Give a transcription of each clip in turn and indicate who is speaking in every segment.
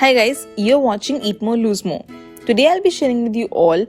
Speaker 1: Hi guys, you're watching Eat More Lose More. Today I'll be sharing with you all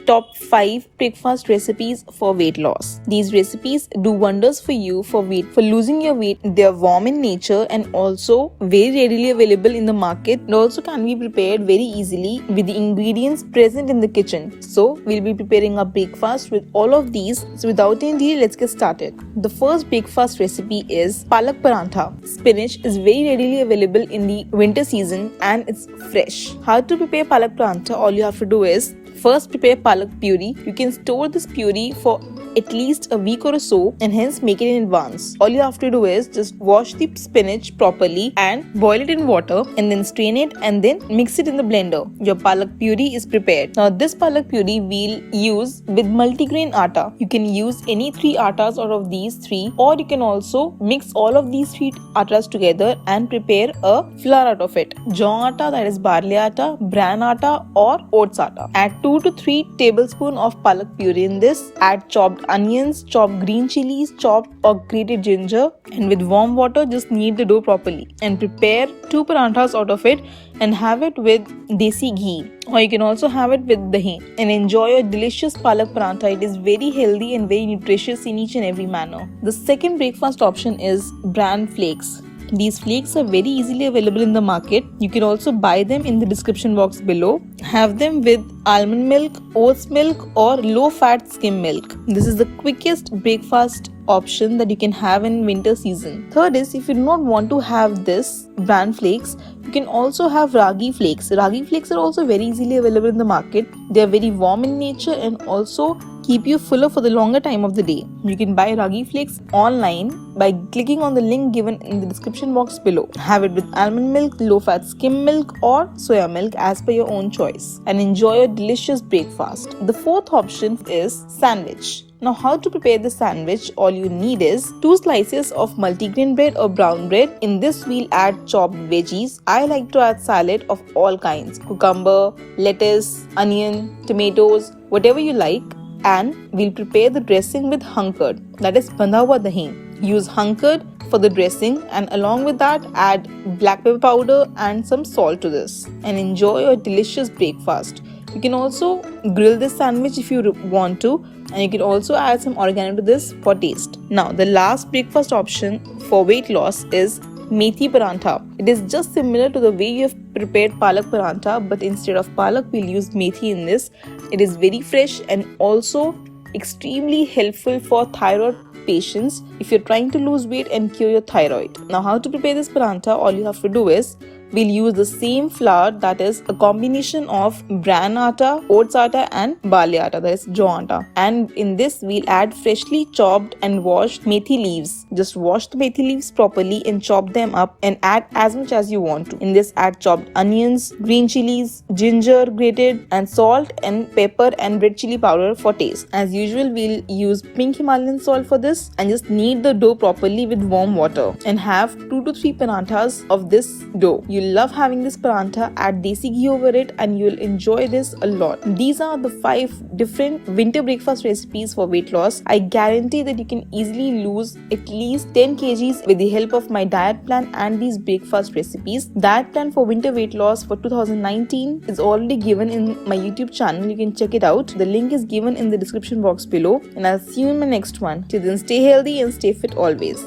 Speaker 1: top 5 breakfast recipes for weight loss. These recipes do wonders for you for losing your weight. They're warm in nature and also very readily available in the market, and also can be prepared very easily with the ingredients present in the kitchen. So we'll be preparing a breakfast with all of these. So without any delay, let's get started. The first breakfast recipe is Palak Parantha. Spinach is very readily available in the winter season and it's fresh. How to prepare Palak Parantha? All you have to do is first prepare palak puree. You can store this puree for at least a week or so and hence make it in advance. All you have to do is just wash the spinach properly and boil it in water and then strain it and then mix it in the blender. Your palak puree is prepared. Now this palak puree we'll use with multigrain atta. You can use any 3 attas out of these 3, or you can also mix all of these 3 attas together and prepare a flour out of it. Jaw atta, that is barley atta, bran atta or oats atta. Add 2 to 3 tablespoons of palak puree in this. Add chopped onions, chopped green chilies, chopped or grated ginger, and with warm water just knead the dough properly and prepare 2 paranthas out of it and have it with desi ghee, or you can also have it with dahi and enjoy a delicious palak parantha. It is very healthy and very nutritious in each and every manner. The second breakfast option is Bran flakes. These flakes are very easily available in the market. You can also buy them in the description box below. Have them with almond milk, oats milk or low-fat skim milk. This is the quickest breakfast option that you can have in winter season. Third is, if you do not want to have this bran flakes, you can also have ragi flakes. Ragi flakes are also very easily available in the market. They are very warm in nature and also keep you fuller for the longer time of the day. You can buy ragi flakes online by clicking on the link given in the description box below. Have it with almond milk, low-fat skim milk or soya milk as per your own choice and enjoy a delicious breakfast. The fourth option is sandwich. Now, how to prepare the sandwich? All you need is 2 slices of multigrain bread or brown bread. In this, we'll add chopped veggies. I like to add salad of all kinds: cucumber, lettuce, onion, tomatoes, whatever you like. And we'll prepare the dressing with hunkered, that is banda hua dahi. Use hunkered for the dressing and along with that add black pepper powder and some salt to this and enjoy a delicious breakfast. You can also grill this sandwich if you want to, and you can also add some oregano to this for taste. Now the last breakfast option for weight loss is methi parantha. It is just similar to the way you have prepared palak parantha, but instead of palak we'll use methi in this. It is very fresh and also extremely helpful for thyroid patients if you're trying to lose weight and cure your thyroid. Now how to prepare this parantha? All you have to do is we'll use the same flour, that is a combination of bran atta, oats atta and barley atta, that is jaw atta. And in this we'll add freshly chopped and washed methi leaves. Just wash the methi leaves properly and chop them up and add as much as you want to. In this add chopped onions, green chilies, ginger grated and salt and pepper and red chili powder for taste. As usual, we'll use pink Himalayan salt for this and just knead the dough properly with warm water and have 2 to 3 paranthas of this dough. You'll love having this parantha. Add desi ghee over it and you'll enjoy this a lot. These are the 5 different winter breakfast recipes for weight loss. I guarantee that you can easily lose at least 10 kgs with the help of my diet plan and these breakfast recipes. Diet plan for winter weight loss for 2019 is already given in my YouTube channel. You can check it out. The link is given in the description box below, and I'll see you in my next one. Till then, stay healthy and stay fit always.